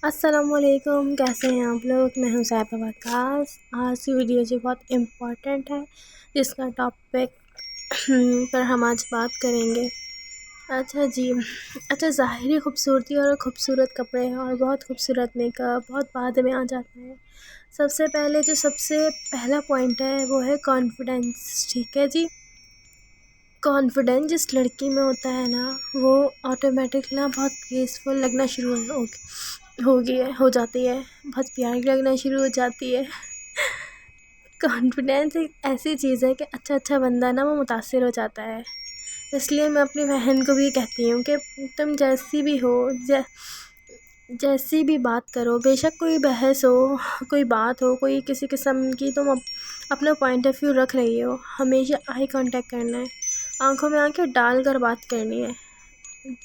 अस्सलामुअलैकुम, कैसे हैं आप लोग। मैं हूं सैफ वकास। आज की वीडियो जो बहुत इम्पोर्टेंट है, जिसका टॉपिक पर हम आज बात करेंगे। अच्छा जी। अच्छा, ज़ाहिरी खूबसूरती और खूबसूरत कपड़े और बहुत खूबसूरत मेकअप बहुत बाद में आ जाता है। सबसे पहले जो सबसे पहला पॉइंट है वो है कॉन्फिडेंस। ठीक है जी। कॉन्फिडेंस जिस लड़की में होता है ना, वो ऑटोमेटिक ना बहुत ग्रेसफुल लगना शुरू हो जाती है, बहुत प्यारी लगना शुरू हो जाती है। कॉन्फिडेंस एक ऐसी चीज़ है कि अच्छा बंदा ना वो मुतासिर हो जाता है। इसलिए मैं अपनी बहन को भी कहती हूँ कि तुम जैसी भी हो, जैसी भी बात करो, बेशक कोई बहस हो, कोई बात हो, कोई किसी किस्म की, तुम अपना पॉइंट ऑफ व्यू रख रही हो, हमेशा आई कांटेक्ट करना है, आंखों में आंखें डाल कर बात करनी है।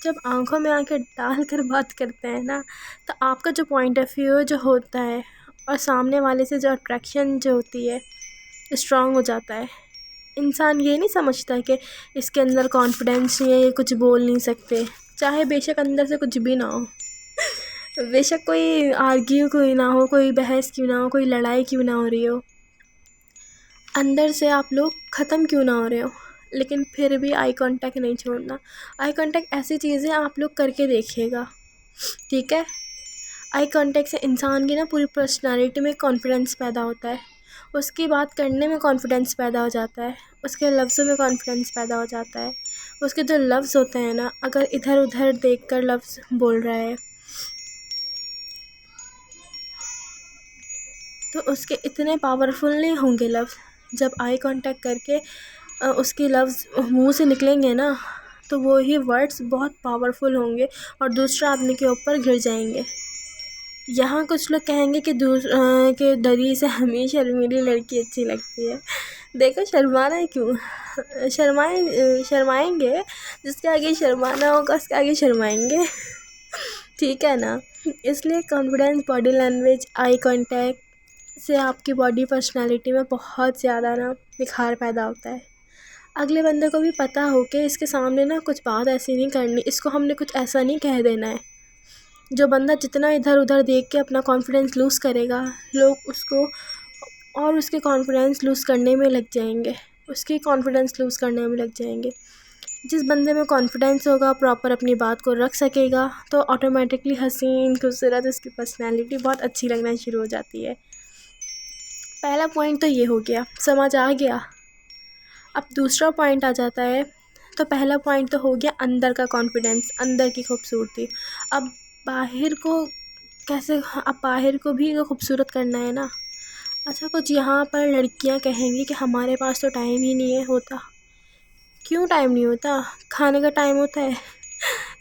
जब आंखों में आंखें डाल कर बात करते हैं ना, तो आपका जो पॉइंट ऑफ व्यू जो होता है और सामने वाले से जो अट्रैक्शन जो होती है स्ट्रांग हो जाता है। इंसान ये नहीं समझता कि इसके अंदर कॉन्फिडेंस नहीं है, ये कुछ बोल नहीं सकते, चाहे बेशक अंदर से कुछ भी ना हो, बेशक कोई आर्ग्यू कोई ना हो, कोई बहस क्यों ना हो, कोई लड़ाई क्यों ना हो रही हो, अंदर से आप लोग ख़त्म क्यों ना हो रहे हो, लेकिन फिर भी आई कांटेक्ट नहीं छोड़ना। आई कांटेक्ट ऐसी चीज़ है, आप लोग करके देखिएगा, ठीक है। आई कांटेक्ट से इंसान की ना पूरी पर्सनालिटी में कॉन्फिडेंस पैदा होता है, उसकी बात करने में कॉन्फिडेंस पैदा हो जाता है, उसके लफ्ज़ों में कॉन्फिडेंस पैदा हो जाता है। उसके जो लफ्ज़ होते हैं ना, अगर इधर उधर देखकर लफ्ज़ बोल रहा है तो उसके इतने पावरफुल नहीं होंगे लफ्ज़। जब आई कांटेक्ट करके उसके लफ्ज़ मुंह से निकलेंगे ना, तो वो ही वर्ड्स बहुत पावरफुल होंगे और दूसरा आदमी के ऊपर गिर जाएंगे। यहाँ कुछ लोग कहेंगे कि के दरी से हमें शर्मीली लड़की अच्छी लगती है। देखो, शर्माना है क्यों, शर्माएंगे, जिसके आगे शर्माना होगा उसके आगे शर्माएंगे। ठीक है ना। इसलिए confidence, body language, eye contact से आपकी बॉडी पर्सनालिटी में बहुत ज़्यादा ना निखार पैदा होता है। अगले बंदे को भी पता हो कि इसके सामने ना कुछ बात ऐसी नहीं करनी, इसको हमने कुछ ऐसा नहीं कह देना है। जो बंदा जितना इधर उधर देख के अपना कॉन्फिडेंस लूज़ करेगा, लोग उसको और उसके कॉन्फिडेंस लूज़ करने में लग जाएंगे, उसकी कॉन्फिडेंस लूज़ करने में लग जाएंगे। जिस बंदे में कॉन्फिडेंस होगा, प्रॉपर अपनी बात को रख सकेगा, तो ऑटोमेटिकली हसीन खूबसूरत उसकी पर्सनैलिटी बहुत अच्छी लगना शुरू हो जाती है। पहला पॉइंट तो ये हो गया, समझ आ गया। अब दूसरा पॉइंट आ जाता है। तो पहला पॉइंट तो हो गया अंदर का कॉन्फिडेंस, अंदर की खूबसूरती। अब बाहर को कैसे, अब बाहर को भी तो खूबसूरत करना है ना। अच्छा, कुछ यहाँ पर लड़कियाँ कहेंगी कि हमारे पास तो टाइम ही नहीं है होता। क्यों टाइम नहीं होता? खाने का टाइम होता है,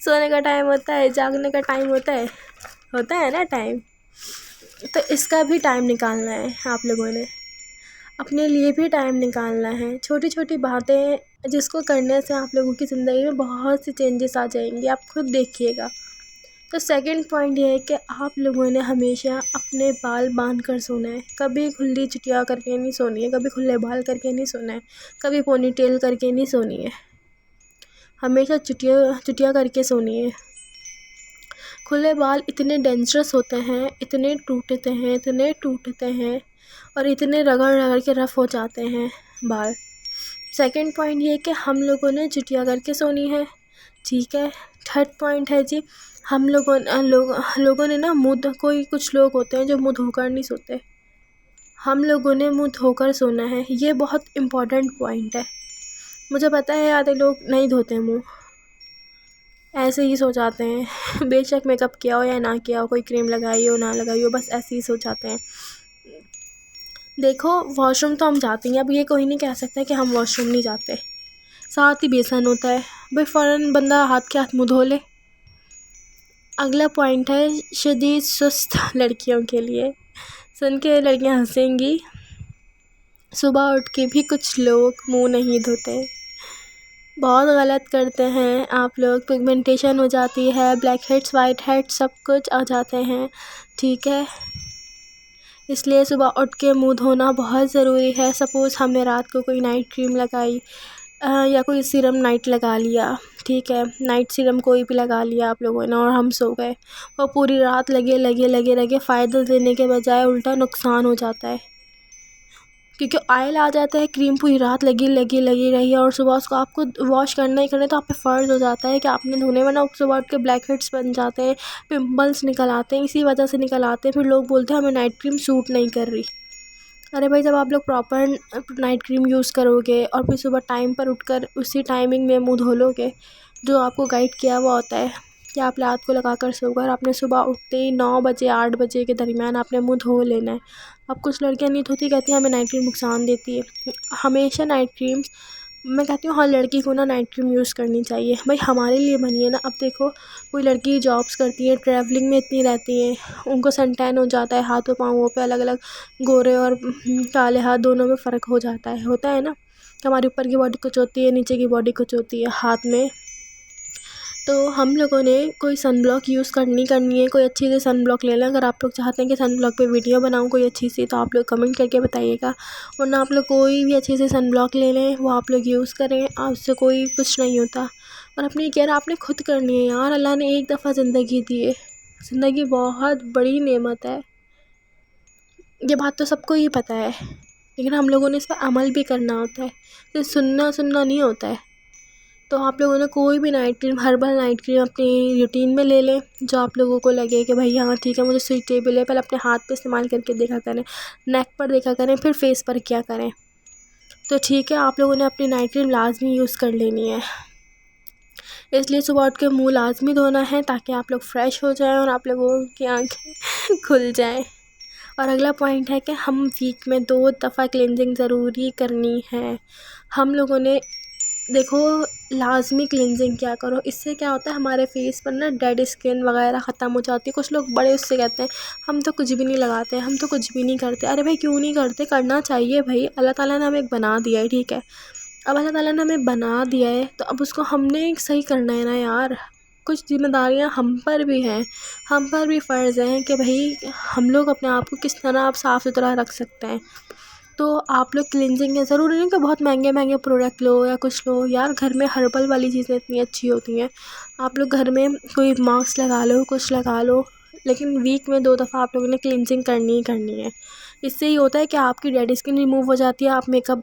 सोने का टाइम होता है, जागने का टाइम होता है ना टाइम। तो इसका भी टाइम निकालना है आप लोगों ने, अपने लिए भी टाइम निकालना है। छोटी छोटी बातें जिसको करने से आप लोगों की ज़िंदगी में बहुत सी चेंजेस आ जाएंगी, आप खुद देखिएगा। तो सेकंड पॉइंट ये है कि आप लोगों ने हमेशा अपने बाल बांध कर सोना है, कभी खुली चुटिया करके नहीं सोनी है, कभी खुले बाल करके नहीं सोना है, कभी पोनी टेल करके नहीं सोनी है, हमेशा चुटिया चुटिया करके सोनी है। खुले बाल इतने डेंजरस होते हैं, इतने टूटते हैं और इतने रगड़ रगड़ के रफ़ हो जाते हैं बाल। सेकंड पॉइंट ये है कि हम लोगों ने चुटिया करके सोनी है, ठीक है। थर्ड पॉइंट है जी, हम लोगों ने ना कोई कुछ लोग होते हैं जो मुँह धोकर नहीं सोते, हम लोगों ने मुँह धोकर सोना है। ये बहुत इम्पोर्टेंट पॉइंट है। मुझे पता है आधे लोग नहीं धोते मुँह, ऐसे ही सो जाते हैं, बेशक मेकअप किया हो या ना किया हो, कोई क्रीम लगाई हो ना लगाई हो, बस ऐसे ही सो जाते हैं। देखो, वॉशरूम तो हम जाते हैं, अब ये कोई नहीं कह सकता कि हम वॉशरूम नहीं जाते, साथ ही बेसन होता है भाई, फ़ौरन बंदा हाथ के हाथ मुँह धो ले। अगला पॉइंट है शदीद सुस्त लड़कियों के लिए। सुन के लड़कियां हंसेंगी, सुबह उठ के भी कुछ लोग मुंह नहीं धोते, बहुत गलत करते हैं आप लोग। पिगमेंटेशन हो जाती है, ब्लैक हेड्स, वाइट हेड्स, सब कुछ आ जाते हैं, ठीक है। इसलिए सुबह उठ के मुंह धोना बहुत ज़रूरी है। सपोज़ हमने रात को कोई नाइट क्रीम लगाई, या कोई सीरम नाइट लगा लिया, ठीक है, नाइट सीरम कोई भी लगा लिया आप लोगों ने और हम सो गए, और पूरी रात लगे लगे लगे लगे फ़ायदा देने के बजाय उल्टा नुकसान हो जाता है, क्योंकि ऑयल आ जाता है, क्रीम पूरी रात लगी लगी लगी रही है और सुबह उसको आपको वॉश करना ही करना है, तो आप पे फ़र्ज़ हो जाता है कि आपने धोने, वरना सुबह उठ के ब्लैक हेड्स बन जाते हैं, पिंपल्स निकल आते हैं, इसी वजह से निकल आते हैं। फिर लोग बोलते हैं हमें नाइट क्रीम सूट नहीं कर रही। अरे भाई, जब आप लोग प्रॉपर नाइट क्रीम यूज़ करोगे और फिर सुबह टाइम पर उठकर उसी टाइमिंग में मुँह धो लोगे, जो आपको गाइड किया हुआ होता है कि आप रात को लगा कर सोकर आपने सुबह उठते ही 9 बजे 8 बजे के दरमियान आपने मुँह धो लेना है। अब कुछ लड़कियां नहीं धोती, कहती हैं हमें नाइट क्रीम नुकसान देती है। हमेशा नाइट क्रीम, मैं कहती हूँ हर लड़की को ना नाइट क्रीम यूज़ करनी चाहिए, भाई हमारे लिए बनी है ना। अब देखो, कोई लड़की जॉब्स करती है, ट्रैवलिंग में इतनी रहती है, उनको सन टैन हो जाता है, हाथों पाँवों पे अलग अलग गोरे और काले हाथ दोनों में फ़र्क हो जाता है, होता है ना। हमारे ऊपर की बॉडी कुछ होती है, नीचे की बॉडी कुछ होती है हाथ में। तो हम लोगों ने कोई सन ब्लॉक यूज़ करनी है, कोई अच्छी सी सन ब्लॉक ले लें। अगर आप लोग चाहते हैं कि सन ब्लॉक पे वीडियो बनाऊँ कोई अच्छी सी, तो आप लोग कमेंट करके बताइएगा, वरना आप लोग कोई भी अच्छी सी सन ब्लॉक ले लें, वो आप लोग यूज़ करें, उससे कोई कुछ नहीं होता। और अपनी केयर आपने खुद करनी है यार, अल्लाह ने एक दफ़ा ज़िंदगी दी है, ज़िंदगी बहुत बड़ी नेमत है, ये बात तो सबको ही पता है, लेकिन हम लोगों ने इस पर अमल भी करना होता है, सिर्फ सुनना नहीं होता है। तो आप लोगों ने कोई भी night cream, herbal night cream अपनी रूटीन में ले लें, जो आप लोगों को लगे कि भाई हाँ ठीक है मुझे सूटेबल है। पहले अपने हाथ पे इस्तेमाल करके देखा करें, नेक पर देखा करें, फिर फेस पर क्या करें। तो ठीक है, आप लोगों ने अपनी नाइट क्रीम लाजमी यूज़ कर लेनी है, इसलिए सुबह उठ के मुँह लाजमी धोना है, ताकि आप लोग फ्रेश हो जाएँ और आप लोगों की आँखें खुल जाएँ। और अगला पॉइंट है कि हम वीक में 2 दफ़ा क्लिनजिंग ज़रूरी करनी है। हम लोगों ने देखो, लाजमी क्लिनजिंग क्या करो, इससे क्या होता है हमारे फेस पर ना डेड स्किन वगैरह ख़त्म हो जाती है। कुछ लोग बड़े उससे कहते हैं हम तो कुछ भी नहीं लगाते, हम तो कुछ भी नहीं करते। अरे भाई, क्यों नहीं करते, करना चाहिए भाई, अल्लाह ताला ने हमें एक बना दिया है, ठीक है। अब अल्लाह ताला ने हमें बना दिया है, तो अब उसको हमने सही करना है ना यार। कुछ जिम्मेदारियां हम पर भी हैं, हम पर भी फ़र्ज़ है कि भाई हम लोग अपने आप को किस तरह आप साफ़ सुथरा रख सकते हैं। तो आप लोग क्लिनजिंग है, ज़रूरी नहीं कि बहुत महंगे महंगे प्रोडक्ट लो या कुछ लो यार, घर में हर्बल वाली चीज़ें इतनी अच्छी होती हैं। आप लोग घर में कोई मास्क लगा लो, कुछ लगा लो, लेकिन वीक में 2 दफ़ा आप लोगों ने क्लिनजिंग करनी ही करनी है। इससे ही होता है कि आपकी डेड स्किन रिमूव हो जाती है। आप मेकअप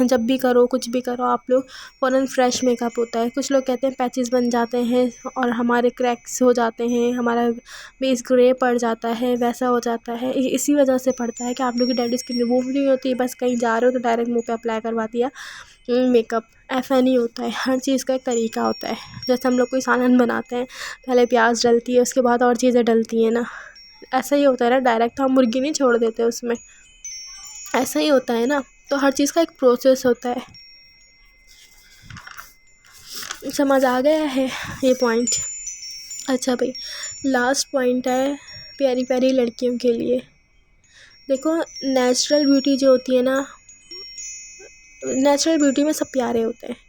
जब भी करो, कुछ भी करो, आप लोग फ़ौरन फ्रेश मेकअप होता है। कुछ लोग कहते हैं पैचेस बन जाते हैं और हमारे क्रैक्स हो जाते हैं, हमारा बेस ग्रे पड़ जाता है, वैसा हो जाता है। इसी वजह से पड़ता है कि आप लोग की डेड स्किन रिमूव नहीं होती, बस कहीं जा रहे हो तो डायरेक्ट मुँह पे अप्लाई करवा दिया मेकअप। ऐसा नहीं होता है, हर चीज़ का एक तरीका होता है। जैसे हम लोग कोई सालन बनाते हैं, पहले प्याज डलती है, उसके बाद और चीज़ें डलती हैं ना, ऐसा ही होता है ना, डायरेक्ट तो हम मुर्गी नहीं छोड़ देते उसमें, ऐसा ही होता है ना। तो हर चीज़ का एक प्रोसेस होता है, समझ आ गया है ये पॉइंट। अच्छा भाई, लास्ट पॉइंट है प्यारी प्यारी लड़कियों के लिए। देखो, नेचुरल ब्यूटी जो होती है ना, नेचुरल ब्यूटी में सब प्यारे होते हैं।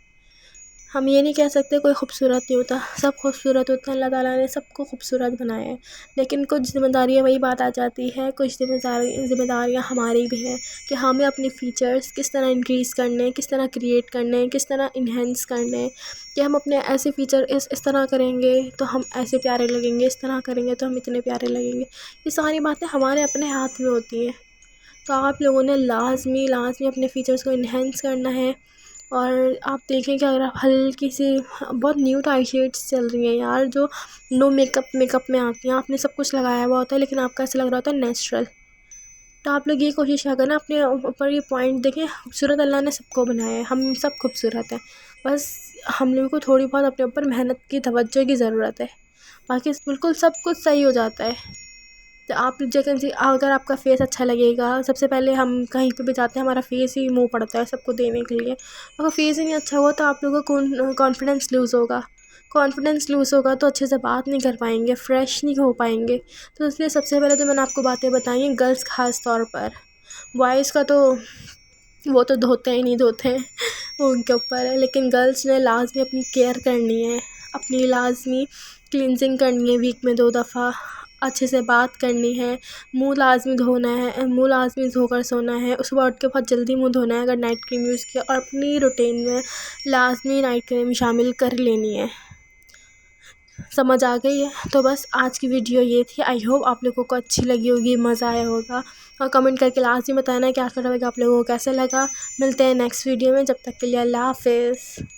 हम ये नहीं कह सकते कोई खूबसूरत नहीं होता, सब खूबसूरत होते हैं, अल्लाह ताला ने सबको खूबसूरत बनाया है। लेकिन कुछ ज़िम्मेदारियाँ, वही बात आ जाती है, कुछ ज़िम्मेदारियाँ हमारी भी हैं कि हमें अपने फ़ीचर्स किस तरह इंक्रीज़ करने हैं, किस तरह क्रिएट करने हैं, किस तरह इन्हेंस करने हैं, कि हम अपने ऐसे फ़ीचर इस तरह करेंगे तो हम ऐसे प्यारे लगेंगे, इस तरह करेंगे तो हम इतने प्यारे लगेंगे। ये सारी बातें हमारे अपने हाथ में होती हैं। तो आप लोगों ने लाजमी अपने फ़ीचर्स को इन्हेंस करना है। और आप देखें कि अगर आप हल्की सी, बहुत न्यूड आई शेड्स चल रही हैं यार, जो नो मेकअप में आती हैं, आपने सब कुछ लगाया हुआ होता है लेकिन आपका ऐसा लग रहा होता है नेचुरल। तो आप लोग ये कोशिश करें ना, अपने ऊपर ये पॉइंट देखें, खूबसूरत अल्लाह ने सबको बनाया है, हम सब खूबसूरत हैं, बस हम लोगों को थोड़ी बहुत अपने ऊपर मेहनत की, तवज्जो की ज़रूरत है, बाकी बिल्कुल सब कुछ सही हो जाता है। तो आप जगह अगर आपका फेस अच्छा लगेगा, सबसे पहले हम कहीं पे भी जाते हैं हमारा फेस ही मुँह पड़ता है सबको देने के लिए। अगर फेस ही नहीं अच्छा हुआ तो आप लोगों को कॉन्फिडेंस लूज़ होगा, तो अच्छे से बात नहीं कर पाएंगे, फ्रेश नहीं हो पाएंगे। तो इसलिए सबसे पहले तो मैंने आपको बातें बताई हैं गर्ल्स ख़ास तौर पर, बॉयज़ का तो वो तो धोते ही नहीं धोते हैं, वो उनके ऊपर है। लेकिन गर्ल्स ने लाजमी अपनी केयर करनी है, अपनी लाजमी क्लिनजिंग करनी है वीक में 2 दफ़ा। अच्छे से बात करनी है, मुंह लाजमी धोना है, मुंह लाजमी धोकर सोना है, सुबह उठ के बहुत जल्दी मुंह धोना है अगर नाइट क्रीम यूज़ किया, और अपनी रूटीन में लाजमी नाइट क्रीम शामिल कर लेनी है। समझ आ गई है? तो बस आज की वीडियो ये थी। आई होप आप लोगों को अच्छी लगी होगी, मज़ा आया होगा, और कमेंट करके लाजमी बताना कि आखिर आप लोगों को कैसा लगा। मिलते हैं नेक्स्ट वीडियो में, जब तक के लिए अल्लाह हाफिज़।